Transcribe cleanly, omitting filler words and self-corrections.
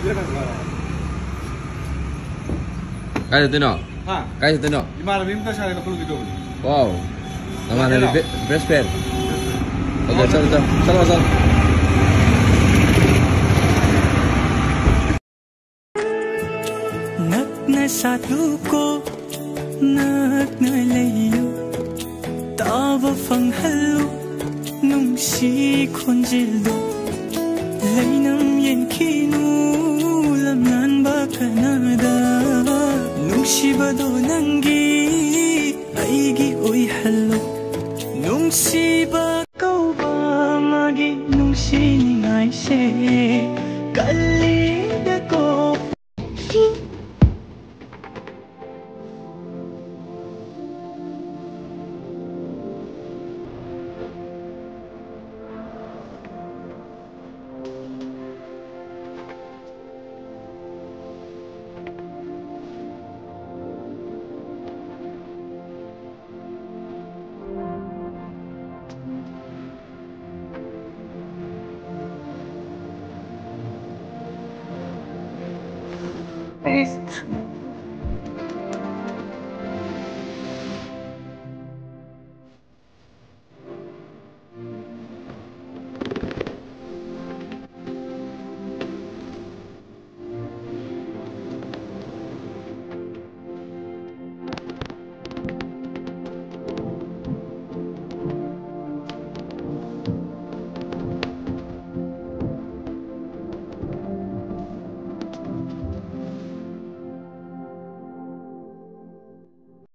Kaya sa tino? Ha? Kaya sa tino? Di mana bim ka siya na kulo dito. Wow. Naman na best friend. Okay, sal. Satu ko nagnalayo Tawa fanghalo nung si konjildo Lainam yen kinulam ba kanada Nung si bado nanggi aigi oy halo Nung si ba kau ba magi nung si ningay se kalida ko Listo.